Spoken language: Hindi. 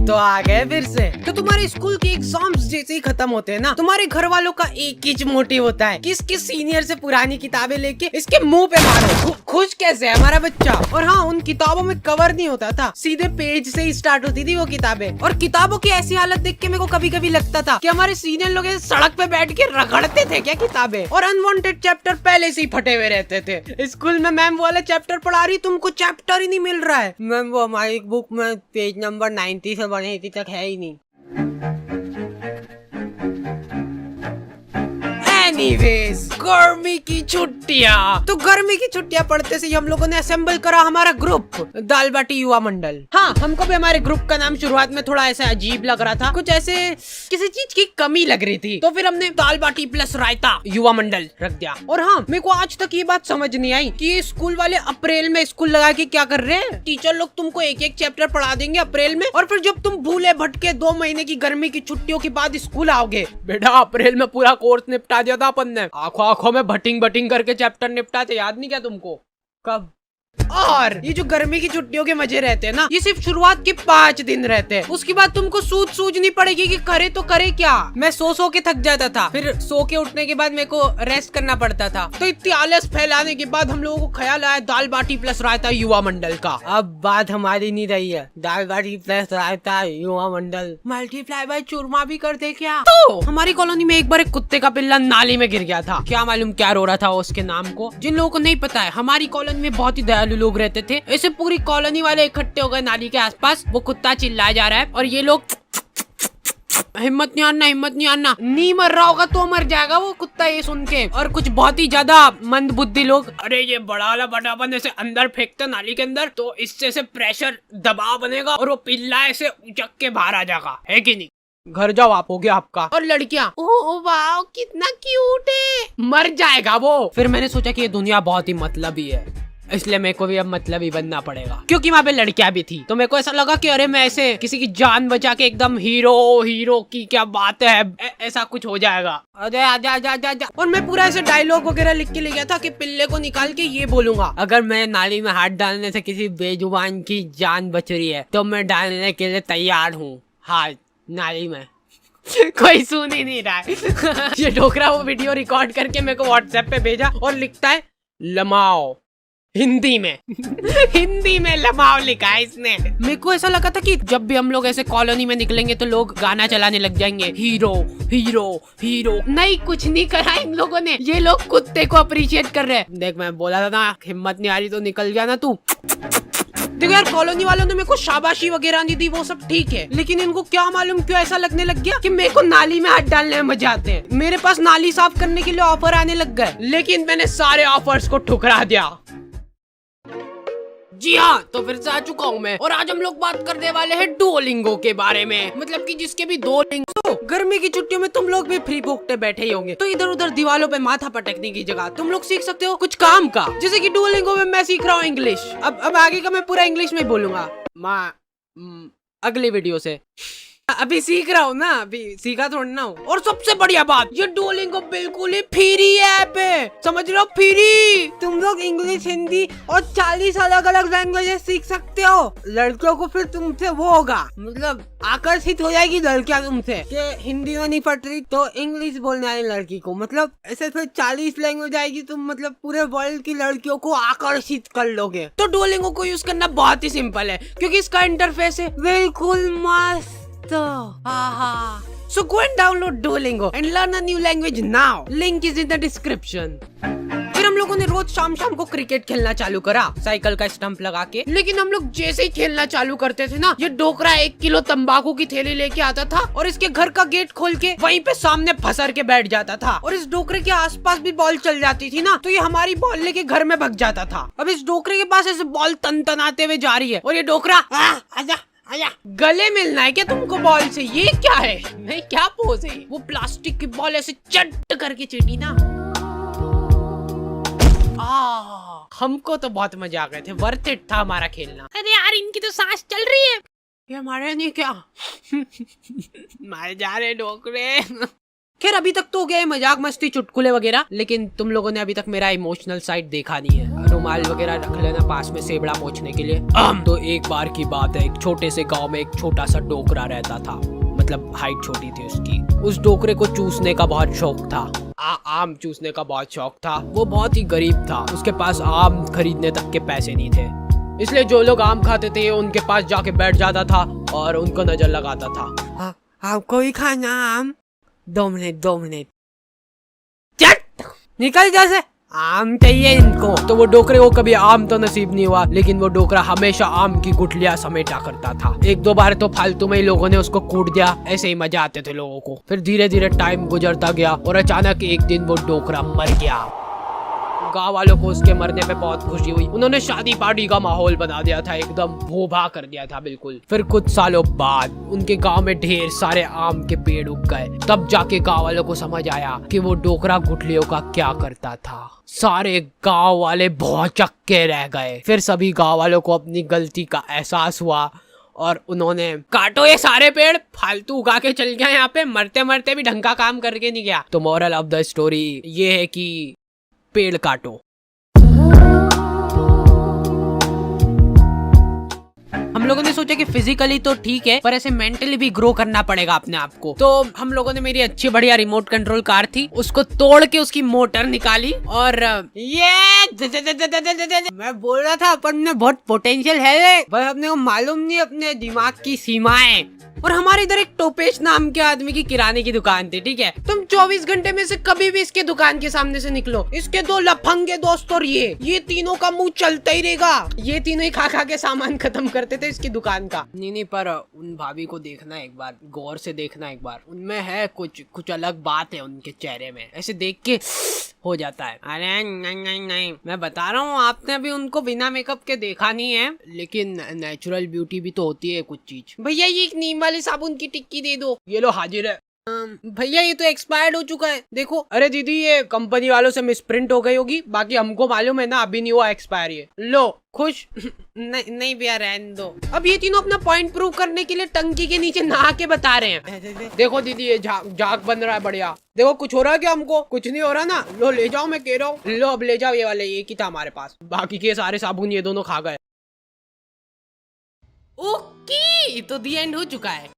तो आ गए फिर से। तो तुम्हारे स्कूल के एग्जाम्स जैसे ही खत्म होते हैं ना, तुम्हारे घर वालों का एक ही मोटिव होता है कि इसके सीनियर से पुरानी किताबें लेके इसके मुंह पे मारो। खुश कैसे है हमारा बच्चा। और हाँ, उन किताबों में कवर नहीं होता था, सीधे पेज से ही स्टार्ट होती थी वो किताबें। और किताबों की ऐसी हालत देख के मेरे को कभी कभी लगता था कि हमारे सीनियर लोग सड़क पे बैठ के रगड़ते थे क्या किताबें। और अनवांटेड चैप्टर पहले से ही फटे हुए रहते थे। स्कूल में मैम वाला चैप्टर पढ़ा रही, तुमको चैप्टर ही नहीं मिल रहा है। मैम वो हमारी बुक में पेज नंबर 90 से बढ़े तक है ही नहीं। एनीवेज, गर्मी की छुट्टियाँ। तो गर्मी की छुट्टियाँ पढ़ते से हम लोगों ने असेंबल करा हमारा ग्रुप, दाल बाटी युवा मंडल। हाँ, हमको भी हमारे ग्रुप का नाम शुरुआत में थोड़ा ऐसा अजीब लग रहा था, कुछ ऐसे किसी चीज की कमी लग रही थी। तो फिर हमने दाल बाटी प्लस रायता युवा मंडल रख दिया। और हाँ, मेरे को आज तक ये बात समझ नहीं आई कि ये स्कूल वाले अप्रैल में स्कूल लगा के क्या कर रहे हैं। टीचर लोग तुमको एक एक चैप्टर पढ़ा देंगे अप्रैल में, और फिर जब तुम भूले भटके 2 महीने की गर्मी की छुट्टियों के बाद स्कूल आओगे, बेटा अप्रैल में पूरा कोर्स निपटा दिया था अपन ने, आंखों आंखों में भटिंग भटिंग करके चैप्टर निपटाते, याद नहीं क्या तुमको? कब? और ये जो गर्मी की छुट्टियों के मजे रहते हैं ना, ये सिर्फ शुरुआत के 5 दिन रहते हैं। उसके बाद तुमको सूझ नहीं पड़ेगी कि करे तो करे क्या। मैं सो के थक जाता था, फिर सो के उठने के बाद मेरे को रेस्ट करना पड़ता था। तो इतनी आलस फैलाने के बाद हम लोगों को ख्याल आया दाल बाटी प्लस रायता युवा मंडल का। अब बात हमारी नहीं रही है, दाल बाटी प्लस रायता युवा मंडल मल्टीप्लाई बाय चूरमा भी कर दे क्या? तो हमारी कॉलोनी में एक बार एक कुत्ते का पिल्ला नाली में गिर गया था। क्या मालूम क्या रो रहा था उसके नाम को। जिन लोगों को नहीं पता है, हमारी कॉलोनी में बहुत ही दयालु लोग रहते थे। ऐसे पूरी कॉलोनी वाले इकट्ठे हो गए नाली के आसपास। वो कुत्ता चिल्लाया जा रहा है और ये लोग हिम्मत नहीं आना, नहीं मर रहा होगा तो मर जाएगा वो कुत्ता ये सुन के। और कुछ बहुत ही ज्यादा मंद बुद्धि लोग, अरे ये बड़ा वाला बटापन ऐसे अंदर फेंकते नाली के अंदर तो इससे से प्रेशर दबाव बनेगा और वो पिल्ला ऐसे उचक के बाहर आ जाएगा, है कि नहीं? घर जाओ, आप हो गया आपका। और लड़कियां, ओह वाह कितना क्यूट है, मर जाएगा वो। फिर मैंने सोचा कि ये दुनिया बहुत ही मतलबी है, इसलिए मेरे को भी अब मतलबी बनना पड़ेगा, क्योंकि वहाँ पे लड़कियां भी थी। तो मेरे को ऐसा लगा कि अरे मैं ऐसे किसी की जान बचा के एकदम हीरो की क्या बात है, ऐसा कुछ हो जाएगा। अरे आजा। और मैं पूरा ऐसे डायलॉग वगैरह लिख के ले गया था कि पिल्ले को निकाल के ये बोलूंगा, अगर मैं नाली में हाथ डालने से किसी बेजुबान की जान बच रही है तो मैं डालने के लिए तैयार हूँ हाथ नाली में। कोई सुन ही नहीं रहा है। ये डोकरा वो वीडियो रिकॉर्ड करके मेरे को व्हाट्सएप पे भेजा और लिखता है लमाओ हिंदी में लमाओ लिखा है इसने। मेरे को ऐसा लगा था कि जब भी हम लोग ऐसे कॉलोनी में निकलेंगे तो लोग गाना चलाने लग जाएंगे, हीरो। नहीं, कुछ नहीं करा इन लोगों ने, ये लोग कुत्ते को अप्रिशिएट कर रहे हैं। देख मैं बोला था ना, हिम्मत नहीं आ रही तो निकल गया ना तू। देखो यार, कॉलोनी वालों ने मेरे को शाबाशी वगैरह नहीं दी, वो सब ठीक है, लेकिन इनको क्या मालूम क्यों ऐसा लगने लग गया कि मेरे को नाली में हाथ डालने में मजा आते हैं। मेरे पास नाली साफ करने के लिए ऑफर आने लग गए, लेकिन मैंने सारे ऑफर्स को ठुकरा दिया। जी हाँ, तो फिर से आ चुका हूँ मैं, और आज हम लोग बात करने वाले हैं डुओलिंगो के बारे में। मतलब कि जिसके भी 2 लिंग। गर्मी की छुट्टियों में तुम लोग भी फ्री भोगते बैठे ही होंगे, तो इधर उधर दीवारों पे माथा पटकने की जगह तुम लोग सीख सकते हो कुछ काम का। जैसे कि डुओलिंगो में मैं सीख रहा हूँ इंग्लिश। अब आगे का मैं पूरा इंग्लिश में बोलूंगा अगली वीडियो से। अभी सीख रहा हूँ ना, अभी सीखा थोड़ा ना हूँ। और सबसे बढ़िया बात, ये डुओलिंगो बिल्कुल ही फ्री ऐप है, समझ लो फ्री। तुम लोग इंग्लिश, हिंदी और 40 अलग अलग लैंग्वेजेस सीख सकते हो। लड़कियों को फिर तुमसे वो होगा, मतलब आकर्षित हो जाएगी लड़कियां तुमसे कि हिंदी में नहीं पढ़ रही तो इंग्लिश बोलने वाली लड़की को, मतलब ऐसे फिर 40 लैंग्वेज आएगी, तुम मतलब पूरे वर्ल्ड की लड़कियों को आकर्षित कर लोगे। तो डुओलिंगो को यूज करना बहुत ही सिंपल है, क्योंकि इसका इंटरफेस है बिल्कुल मस्त। So go and download Duolingo and learn a new language now. Link is in the description. फिर हम लोगों ने रोज शाम को क्रिकेट खेलना चालू करा, साइकिल का स्टंप लगा के। लेकिन हम लोग जैसे ही खेलना चालू करते थे ना, ये डोकरा 1 किलो तंबाकू की थैली लेके आता था और इसके घर का गेट खोल के वहीं पे सामने फंसर के बैठ जाता था। और इस डोकरे के आसपास भी बॉल चल जाती थी ना, तो ये हमारी बॉल लेके घर में भग जाता था। अब इस डोकरे के पास ऐसे बॉल तन-तनाते हुए जा रही है और ये डोकरा आजा गले मिलना है क्या तुमको बॉल से? ये क्या है, नहीं क्या पोज है? वो प्लास्टिक की बॉल ऐसे चट करके चीटी ना। हमको तो बहुत मजा आ गए थे, वर्थ इट था हमारा खेलना। अरे यार, इनकी तो सांस चल रही है, ये हमारे नहीं क्या? मारे जा रहे डोकरे। खैर अभी तक तो हो गया है मजाक मस्ती चुटकुले वगैरह, लेकिन तुम लोगों ने अभी तक मेरा इमोशनल साइड देखा नहीं है। रुमाल वगैरह रख लेना पास में सेबड़ा पोंछने के लिए। तो एक बार की बात है, एक छोटे से गांव में एक छोटा सा डोकरा रहता था, मतलब हाइट छोटी थी उसकी। उस डोकरे को चूसने का बहुत शौक था, आम चूसने का बहुत शौक था। वो बहुत ही गरीब था, उसके पास आम खरीदने तक के पैसे नहीं थे, इसलिए जो लोग आम खाते थे उनके पास जाके बैठ जाता था और उनको नजर लगाता था। आपको ही खाना आम? 2 मिनट चट निकल जैसे, आम चाहिए इनको। तो वो डोकरे को कभी आम तो नसीब नहीं हुआ, लेकिन वो डोकरा हमेशा आम की गुठलियां समेटा करता था। 1-2 बार तो फालतू में ही लोगों ने उसको कूट दिया, ऐसे ही मजा आते थे लोगों को। फिर धीरे धीरे टाइम गुजरता गया और अचानक एक दिन वो डोकरा मर गया। गाँव वालों को उसके मरने पे बहुत खुशी हुई, उन्होंने शादी पार्टी का माहौल बना दिया था, एकदम भूभा कर दिया था बिल्कुल। फिर कुछ सालों बाद उनके गांव में ढेर सारे आम के पेड़ उग गए। तब जाके गांव वालों को समझ आया कि वो डोकरा गुठलियों का क्या करता था। सारे गांव वाले बहुत चक्के रह गए। फिर सभी गांव वालों को अपनी गलती का एहसास हुआ और उन्होंने काटो ये सारे पेड़, फालतू उगा के चल गया यहाँ पे, मरते मरते भी ढंग का काम करके नहीं गया। तो मोरल ऑफ द स्टोरी ये है कि पेड़ काटो। हम लोगों ने सोचा कि फिजिकली तो ठीक है, पर ऐसे मेंटली भी ग्रो करना पड़ेगा अपने आप को। तो हम लोगों ने मेरी अच्छी बढ़िया रिमोट कंट्रोल कार थी, उसको तोड़ के उसकी मोटर निकाली और ये मैं बोल रहा था अपन में बहुत पोटेंशियल है, पर अपने को मालूम नहीं अपने दिमाग की सीमाएं। और हमारे इधर एक टोपेश नाम के आदमी की किराने की दुकान थी, ठीक है। तुम 24 घंटे में से कभी भी इसके दुकान के सामने से निकलो, इसके 2 लफंगे दोस्त और ये तीनों का मुंह चलता ही रहेगा। ये तीनों ही खा के सामान खत्म करते थे इसकी दुकान का। नहीं पर उन भाभी को देखना एक बार, गौर से देखना एक बार, उनमें है कुछ अलग बात है उनके चेहरे में, ऐसे देख के हो जाता है। अरे नहीं मैं बता रहा हूँ, आपने अभी उनको बिना मेकअप के देखा नहीं है, लेकिन नेचुरल ब्यूटी भी तो होती है कुछ चीज। भैया ये एक नीम वाली साबुन की टिक्की दे दो। ये लो हाजिर है। भैया ये तो एक्सपायर्ड हो चुका है, देखो। अरे दीदी ये कंपनी वालों से मिसप्रिंट हो गई होगी, बाकी हमको मालूम है ना अभी नहीं हुआ एक्सपायर। ये लो खुश। नहीं भैया रहने दो। अब ये तीनों अपना पॉइंट प्रूव करने के लिए टंकी के नीचे नहा के बता रहे हैं। देखो दीदी ये झाग बन रहा है बढ़िया। देखो कुछ हो रहा है क्या? हमको कुछ नहीं हो रहा ना। लो ले जाओ, मैं कह रहा हूँ। लो अब ले जाओ, ये वाले एक ही था हमारे पास, बाकी के सारे साबुन ये दोनों खा गए। ओके तो दी एंड हो चुका है।